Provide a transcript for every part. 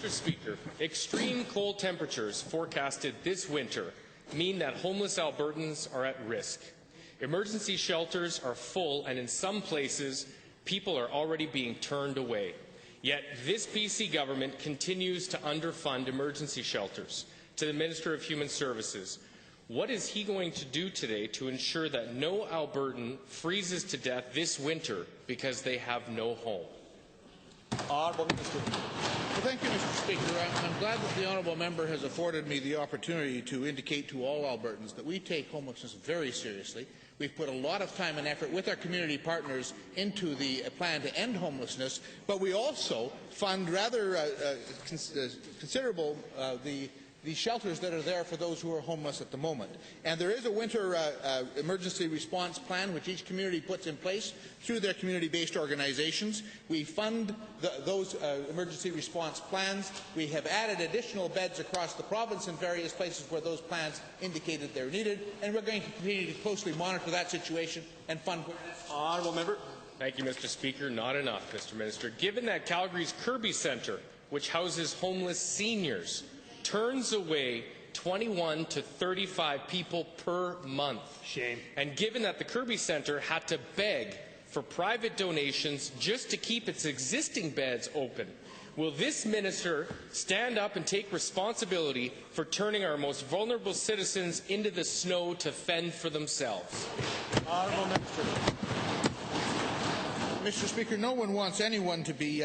Mr. Speaker, extreme cold temperatures forecasted this winter mean that homeless Albertans are at risk. Emergency shelters are full, and in some places, people are already being turned away. Yet this BC government continues to underfund emergency shelters. To the Minister of Human Services, what is he going to do today to ensure that no Albertan freezes to death this winter because they have no home? Honourable Minister. Well, thank you, Mr. Speaker. I'm glad that the honourable member has afforded me the opportunity to indicate to all Albertans that we take homelessness very seriously. We've put a lot of time and effort with our community partners into the plan to end homelessness, but we also fund rather considerable the shelters that are there for those who are homeless at the moment. And there is a winter emergency response plan which each community puts in place through their community-based organizations. We fund those emergency response plans. We have added additional beds across the province in various places where those plans indicated they're needed, and we're going to continue to closely monitor that situation and fund. Honourable member. Thank you, Mr. Speaker. Not enough, Mr. Minister. Given that Calgary's Kirby Centre, which houses homeless seniors, turns away 21 to 35 people per month. Shame. And given that the Kirby Centre had to beg for private donations just to keep its existing beds open, will this minister stand up and take responsibility for turning our most vulnerable citizens into the snow to fend for themselves? Honourable Minister. Mr. Speaker, no one wants anyone to be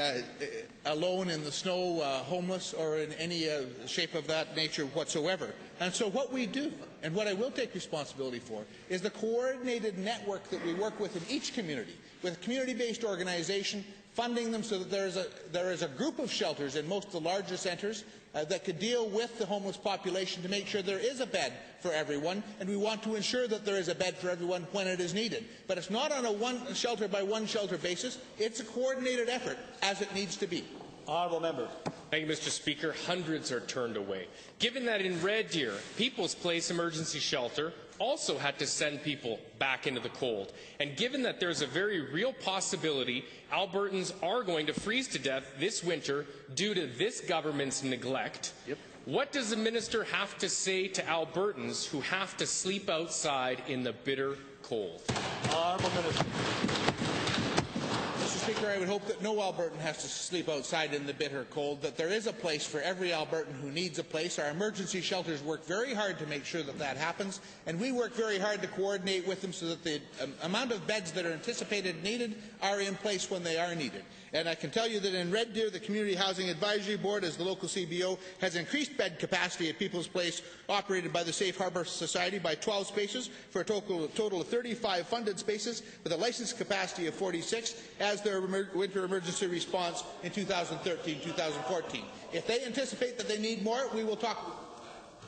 alone in the snow, homeless, or in any shape of that nature whatsoever. And so what we do, and what I will take responsibility for, is the coordinated network that we work with in each community, with a community-based organization, funding them so that there is a group of shelters in most of the larger centres that could deal with the homeless population to make sure there is a bed for everyone, and we want to ensure that there is a bed for everyone when it is needed. But it's not on a one shelter by one shelter basis. It's a coordinated effort, as it needs to be. Honourable member. Thank you, Mr. Speaker. Hundreds are turned away. Given that in Red Deer, People's Place Emergency Shelter also had to send people back into the cold, and given that there's a very real possibility Albertans are going to freeze to death this winter due to this government's neglect, what does the minister have to say to Albertans who have to sleep outside in the bitter cold? Honourable Minister. Mr. Speaker, I would hope that no Albertan has to sleep outside in the bitter cold, that there is a place for every Albertan who needs a place. Our emergency shelters work very hard to make sure that that happens, and we work very hard to coordinate with them so that the amount of beds that are anticipated needed are in place when they are needed. And I can tell you that in Red Deer, the Community Housing Advisory Board, as the local CBO, has increased bed capacity at People's Place, operated by the Safe Harbour Society, by 12 spaces, for a total of 35 funded spaces, with a licensed capacity of 46, as their winter emergency response in 2013-2014. If they anticipate that they need more, we will talk.